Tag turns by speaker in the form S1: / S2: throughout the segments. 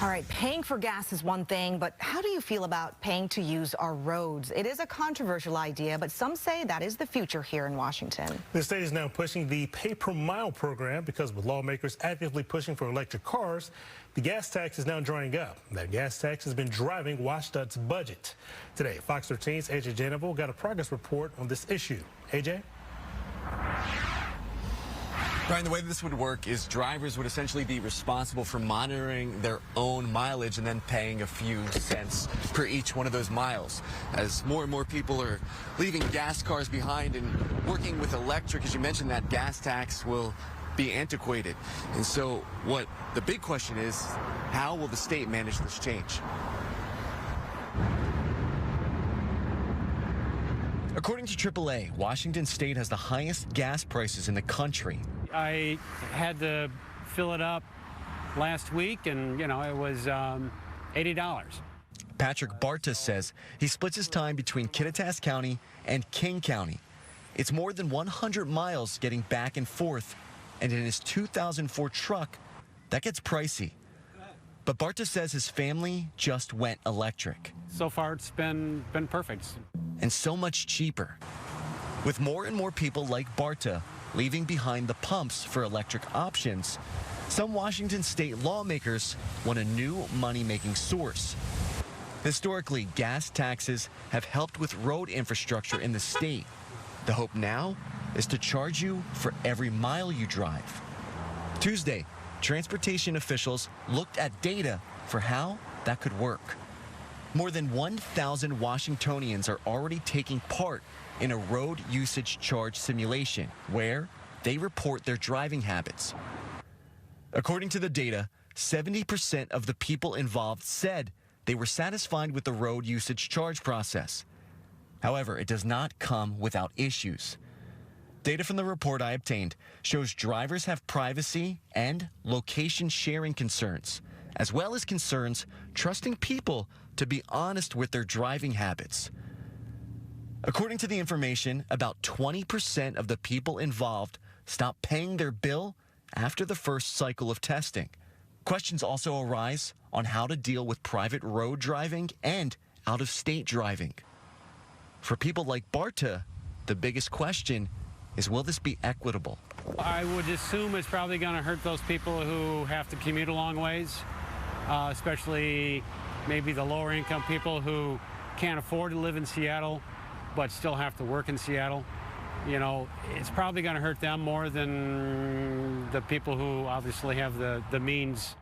S1: All right, paying for gas is one thing, but how do you feel about paying to use our roads? It is a controversial idea, but some say that is the future here in Washington.
S2: The state is now pushing the pay-per-mile program because with lawmakers actively pushing for electric cars, the gas tax is now drying up. That gas tax has been driving WashDOT's budget. Today, Fox 13's AJ Janival got a progress report on this issue. AJ?
S3: Brian, the way this would work is drivers would essentially be responsible for monitoring their own mileage and then paying a few cents per each one of those miles. As more and more people are leaving gas cars behind and working with electric, as you mentioned, that gas tax will be antiquated. And so what the big question is, how will the state manage this change? According to AAA, Washington State has the highest gas prices in the country.
S4: I had to fill it up last week, and, it was $80.
S3: Patrick Barta says he splits his time between Kittitas County and King County. It's more than 100 miles getting back and forth, and in his 2004 truck, that gets pricey. But Barta says his family just went electric.
S4: So far, it's been perfect.
S3: And so much cheaper. With more and more people like Barta leaving behind the pumps for electric options, some Washington state lawmakers want a new money-making source. Historically, gas taxes have helped with road infrastructure in the state. The hope now is to charge you for every mile you drive. Tuesday, transportation officials looked at data for how that could work. More than 1,000 Washingtonians are already taking part in a road usage charge simulation where they report their driving habits. According to the data, 70% of the people involved said they were satisfied with the road usage charge process. However, it does not come without issues. Data from the report I obtained shows drivers have privacy and location sharing concerns, as well as concerns trusting people to be honest with their driving habits. According to the information, about 20% of the people involved stopped paying their bill after the first cycle of testing. Questions also arise on how to deal with private road driving and out-of-state driving. For people like Barta, the biggest question is, will this be equitable?
S4: I would assume it's probably going to hurt those people who have to commute a long ways, especially maybe the lower income people who can't afford to live in Seattle but still have to work in Seattle. It's probably going to hurt them more than the people who obviously have the means.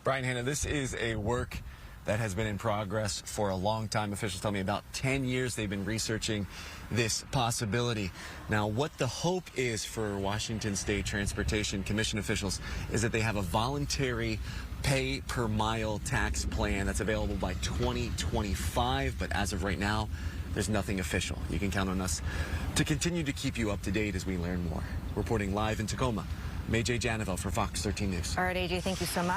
S3: Brian Hanna, this is a work that has been in progress for a long time. Officials tell me about 10 years they've been researching this possibility. Now, what the hope is for Washington State Transportation Commission officials is that they have a voluntary pay per mile tax plan that's available by 2025. But as of right now, there's nothing official. You can count on us to continue to keep you up to date as we learn more. Reporting live in Tacoma, I'm AJ Janival for Fox 13 News.
S1: All right, AJ, thank you so much.